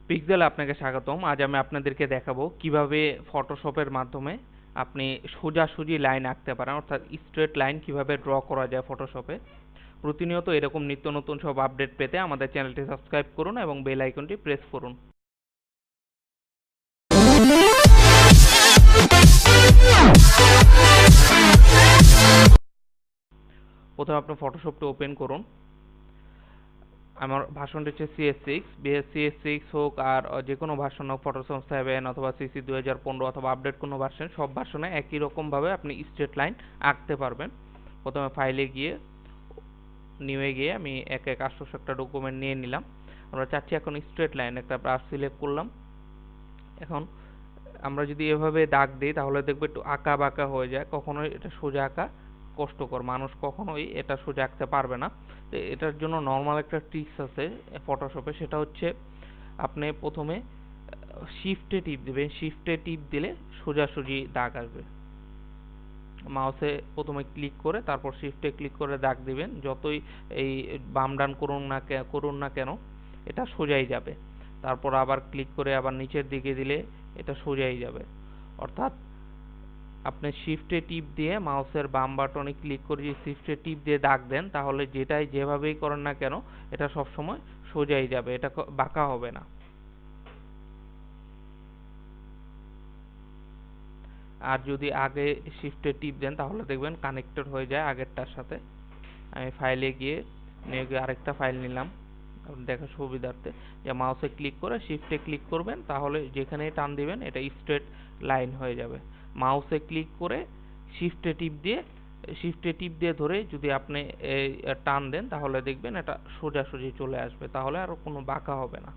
পিক্সেলে আপনাকে স্বাগতম। আজ আমি আপনাদেরকে দেখাবো কিভাবে ফটোশপের মাধ্যমে আপনি সোজাসুজি লাইন আঁকতে পারেন, অর্থাৎ স্ট্রেট লাইন কিভাবে ড্র করা যায় ফটোশপে। প্রতিনিয়ত এরকম নিত্য নতুন সব আপডেট পেতে আমাদের চ্যানেলটি সাবস্ক্রাইব করুন এবং বেল আইকনটি প্রেস করুন। প্রথমে আপনি ফটোশপটা ওপেন করুন। আমার ভার্সনটা হচ্ছে CS6, CS6 হোক আর যে কোনো ভার্সন হোক, ফটোশপ 7 অথবা CC 2015 অথবা আপডেট কোনো ভার্সন, সব ভার্সনে একই রকমভাবে আপনি স্ট্রেট লাইন আঁকতে পারবেন। প্রথমে ফাইলে গিয়ে নিউয়ে গিয়ে আমি এক এক আটশো একটা ডকুমেন্ট নিয়ে নিলাম। আমরা চাচ্ছি এখন স্ট্রেট লাইন, একটা ব্রাশ সিলেক্ট করলাম। এখন আমরা যদি এভাবে দাগ দিই তাহলে দেখবো একটু আঁকা বাঁকা হয়ে যায়, কখনোই এটা সোজা আঁকা কষ্টকর, মানুষ কখনোই এটা সোজা আঁকতে পারবে না। তো এটার জন্য নর্মাল একটা ট্রিক্স আছে ফটোশপে, সেটা হচ্ছে আপনি প্রথমে শিফটে টিপ দিবেন, শিফটে টিপ দিলে সোজাসুজি দাগ আসবে। মাউসে প্রথমে ক্লিক করে তারপর শিফটে ক্লিক করে দাগ দিবেন, যতই এই বাম ডান করুন না কেন এটা সোজাই যাবে। তারপর আবার ক্লিক করে আবার নিচের দিকে দিলে এটা সোজাই যাবে। অর্থাৎ আপনি শিফটে টিপ দিয়ে মাউসের বাম বাটনে ক্লিক করে যদি শিফটে টিপ দিয়ে দাগ দেন তাহলে যেটাই যেভাবেই করেন না কেন এটা সবসময় সোজাই যাবে, এটা বাঁকা হবে না। আর যদি আগে শিফটে টিপ দেন তাহলে দেখবেন কানেক্টেড হয়ে যায় আগেরটার সাথে। আমি ফাইলে গিয়ে আরেকটা ফাইল নিলাম দেখার সুবিধার্থে, যে মাউসে ক্লিক করে শিফটে ক্লিক করবেন তাহলে যেখানেই টান দিবেন এটা স্ট্রেট লাইন হয়ে যাবে। মাউসে ক্লিক করে শিফটে টিপ দিয়ে ধরে যদি আপনি টান দেন তাহলে দেখবেন এটা সোজাসুজি চলে আসবে, তাহলে আর কোনো বাঁকা হবে না।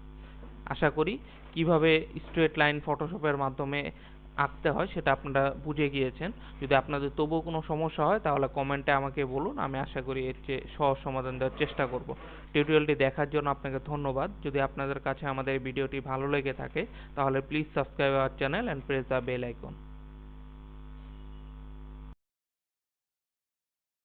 আশা করি কিভাবে স্ট্রেট লাইন ফটোশপের মাধ্যমে আঁকতে হয় সেটা আপনারা বুঝে গিয়েছেন। যদি আপনাদের তবুও কোনো সমস্যা হয় তাহলে কমেন্টে আমাকে বলুন, আমি আশা করি এর চেয়ে সহজ সমাধান দেওয়ার চেষ্টা করব। টিউটোরিয়ালটি দেখার জন্য আপনাকে ধন্যবাদ। যদি আপনাদের কাছে আমাদের ভিডিওটি ভালো লেগে থাকে তাহলে please subscribe our channel and press the bell icon.